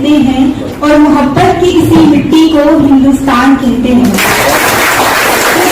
कहते हैं और मोहब्बत की इसी मिट्टी को हिंदुस्तान कहते हैं।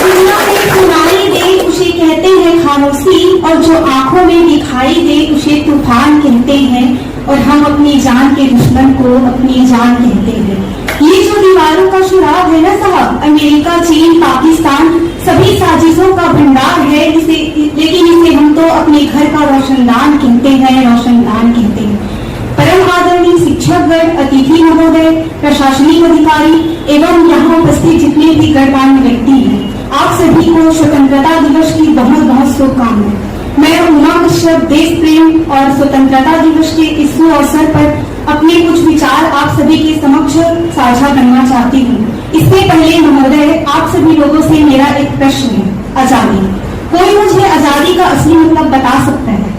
दुनिया में सुनाई दे उसे कहते हैं खामोशी, और जो आंखों में दिखाई दे उसे तूफान कहते हैं, और हम अपनी जान के दुश्मन को अपनी जान कहते हैं। ये जो दीवारों का शुराब है ना साहब, अमेरिका, चीन, पाकिस्तान, सभी साजिशों का भंडार है, लेकिन इसे हम तो अपने घर का रोशनदान कहते हैं, रोशनदान कहते हैं। परम आदरणीय शिक्षकगण, अतिथि महोदय, प्रशासनिक अधिकारी एवं यहाँ उपस्थित जितने भी गणमान्य व्यक्ति हैं, आप सभी को स्वतंत्रता दिवस की बहुत बहुत शुभकामनाएं। मैं उमा कश्यप देश प्रेम और स्वतंत्रता दिवस के इस शुभ अवसर पर अपने कुछ विचार आप सभी के समक्ष साझा करना चाहती हूँ। इससे पहले महोदय, आप सभी लोगों से मेरा एक प्रश्न है, आजादी। कोई मुझे आजादी का असली मतलब बता सकता है?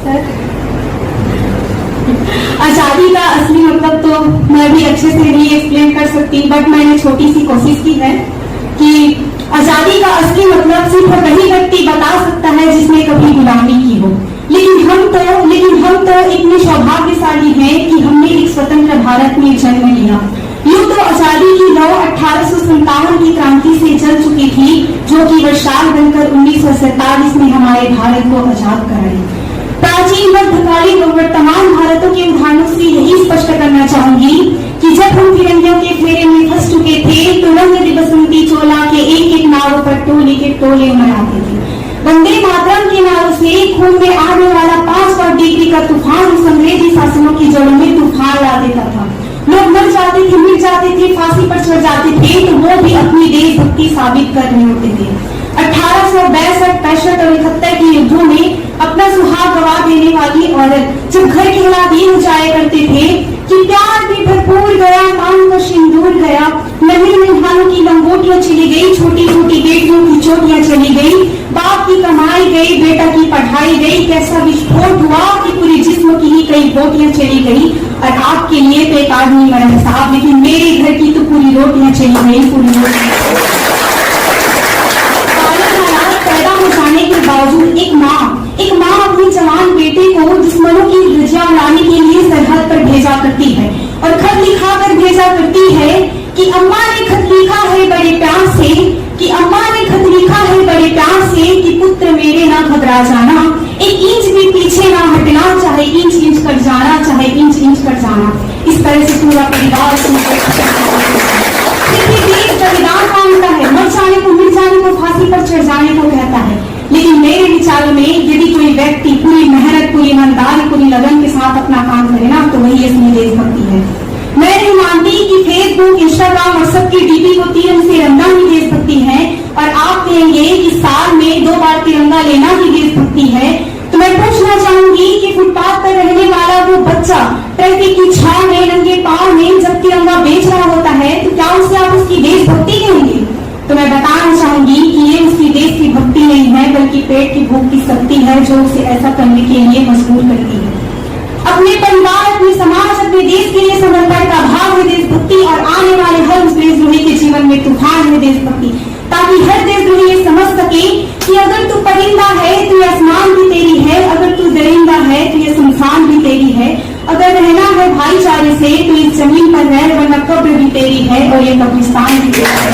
सर, आजादी का असली मतलब तो मैं भी अच्छे से नहीं एक्सप्लेन कर सकती, बट मैंने छोटी सी कोशिश की है कि आजादी का असली मतलब सिर्फ वही व्यक्ति बता सकता है जिसने कभी गुलामी की हो। लेकिन हम तो इतने सौभाग्यशाली हैं कि हमने एक स्वतंत्र भारत में जन्म लिया। यूं तो आजादी की लौ 1857 की क्रांति से जल चुकी थी, जो कि वर्षाल बनकर 1947 में हमारे भारत को आजाद कराई। प्राचीन मध्यकालीन और वर्तमान भारतों के उदाहरणों से यही स्पष्ट करना चाहूंगी कि जब हम फिरंगियों के फेरे में फंस चुके थे तो रंग बसंती चोला के एक एक नावों पर टोले के टोले मनाते थे। वंदे मातरम के नारों से खून में आने वाला 5 डिग्री का तूफान उस अंग्रेजी शासनों की जड़ों में तूफान ला देता था। लोग मर जाते थे, मिट जाते थे, फांसी पर चढ़ जाते थे, तो वो भी अपनी देशभक्ति साबित कर रहे होते थे। 1862, 65 और 71 के युद्धों में अपना सुहाग गवा देने वाली औरत जब घर के हालात ये हो जाया करते थे कि प्यार भी भरपूर गया, मांग का सिंदूर गया, नवी मेहमानों की लंगोटियां चली गई, छोटी छोटी बेटियों की चोटियां चली गई, बाप की कमाई गई, बेटा की पढ़ाई गई, कैसा विस्फोट हुआ कि पूरी जिस्म की ही कई बोटियां चली गई। और आपके लिए तो एक आदमी मरा है साहब, लेकिन मेरे घर की तो पूरी रोटियां चली गई, पूरी रोटियां। पैदा हो जाने के बावजूद एक माँ अपने जवान बेटे को दुश्मनों की धज्जियां उड़ाने के लिए सरहद पर भेजा करती है और खत लिखा कर भेजा करती है कि अम्मा ने खत लिखा है बड़े प्यार से, कि अम्मा ने खत लिखा है बड़े प्यार से, कि पुत्र मेरे ना घबरा जाना, एक इंच भी पीछे ना हटना, चाहे इंच इंच कर जाना, चाहे इंच इंच कर जाना। इस तरह से पूरा परिवार देश बलिदान मांगता है, मर जाने को, मिट जाने को, फांसी पर चढ़ जाने को कहता है। लेकिन मेरे विचारों में यदि कोई व्यक्ति पूरी मेहनत, पूरी ईमानदारी, पूरी लगन के साथ अपना काम करे ना, तो वही असली देशभक्ति है। मैं नहीं मानती कि फेसबुक, इंस्टाग्राम और सबकी डीपी को तिरंगे से रंगना ही देशभक्ति है, और आप कहेंगे कि साल में 2 बार तिरंगा लेना ही देशभक्ति है। तो मैं पूछना चाहूंगी कि फुटपाथ पर रहने वाला वो बच्चा ट्रैफिक की छांव में नंगे पांव में जब तिरंगा बेच रहा होता है, तो क्या उसे आप उसकी देशभक्ति कहेंगे? तो मैं बताना चाहूंगी कि ये उसकी देश की भक्ति नहीं है, बल्कि पेट की भूख की शक्ति है जो उसे ऐसा करने के लिए मजबूर करती है। अपने परिवार, अपने समाज, अपने देश के लिए समर्पण का भाव है देशभक्ति, और आने वाले हर उस देशद्रोही के जीवन में तूफान है देशभक्ति, ताकि हर देशद्रोही ये समझ सके कि अगर तू परिंदा है तो ये आसमान भी तेरी है, अगर तू दरिंदा है तो ये सुनसान भी तेरी है, अगर रहना है भाईचारे से तो इस जमीन पर रह, वरना कब्र भी तेरी है और ये कब्रिस्तान भी तेरा है।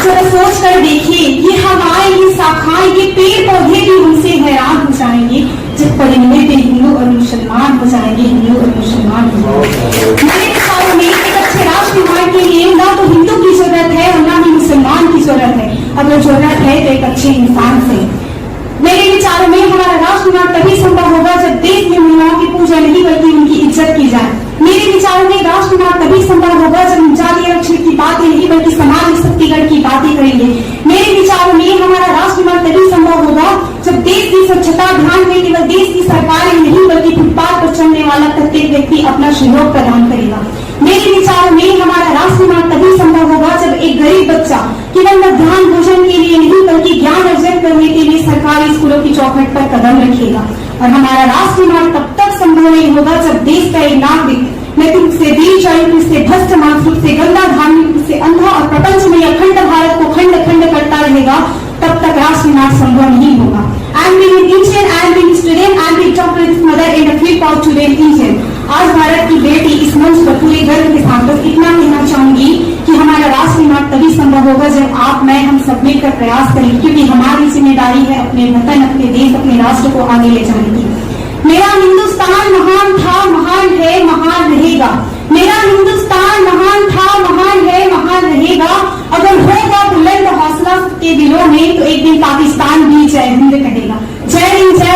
जरा सोच कर देखिए, ये हवाएं, ये शाखाएं, ये पेड़ पौधे भी हमसे हैरान हो जाएंगे जब परिंदे भी हिंदू और मुसलमान हो जाएंगे, हिंदू और मुसलमान हो जाएंगे। मेरे विचारों में एक अच्छे राष्ट्र निर्माण के लिए ना तो हिंदू की जरूरत है और ना ही मुसलमान की जरूरत है, अगर जरूरत है तो एक अच्छे इंसान से। मेरे विचारों में हमारा राष्ट्र निर्माण तभी संभव होगा जब देश में महिलाओं की पूजा नहीं बल्कि उनकी इज्जत की जाए। मेरे विचारों में राष्ट्र निर्माण तभी संभव होगा जब हम जाति आरक्षण की बातें नहीं बल्कि समाज शक्तिगढ़ की बातें करेंगे। मेरे विचारों में हमारा राष्ट्र निर्माण तभी संभव होगा जब देश की स्वच्छता अभियान में केवल देश की सरकारें नहीं बल्कि फुटपाथ पर चलने वाला प्रत्येक व्यक्ति अपना सहयोग प्रदान करेगा। मेरे विचारों में हमारा राष्ट्र निर्माण तभी संभव होगा जब एक गरीब बच्चा केवल मध्याह्न भोजन के लिए नहीं बल्कि ज्ञान अर्जन करने के लिए सरकारी स्कूलों की चौखट पर कदम रखेगा। और हमारा राष्ट्र निर्माण तब तक संभव नहीं होगा जब देश का एक नागरिक नैतिक से बीच से भ्रष्ट मानसिक से गंदा धार्मिक से अंधा और प्रपंच में अखंड भारत को खंड खंड करता रहेगा, तब तक राष्ट्र निर्माण संभव नहीं होगा। I am being an Indian, I am being a student, I am being talking with his mother in a field called today in Egypt. Bharat की बेटी इस मंच पर पूरे गर्व के साथ बस इतना कहना चाहूंगी कि हमारा राष्ट्र निर्माण तभी संभव होगा जब आप, मैं, हम सब मिलकर प्रयास करें, क्योंकि हमारी जिम्मेदारी है अपने वतन, अपने देश, अपने राष्ट्र को आगे ले जाने की। मेरा हिंदुस्तान महान था, महान है, महान रहेगा। मेरा हिंदुस्तान महान था, महान है, महान रहेगा। अगर होगा बुलंद हौसला सबके दिलों में तो एक दिन पाकिस्तान भी जय हिंद कहेगा। जय हिंद।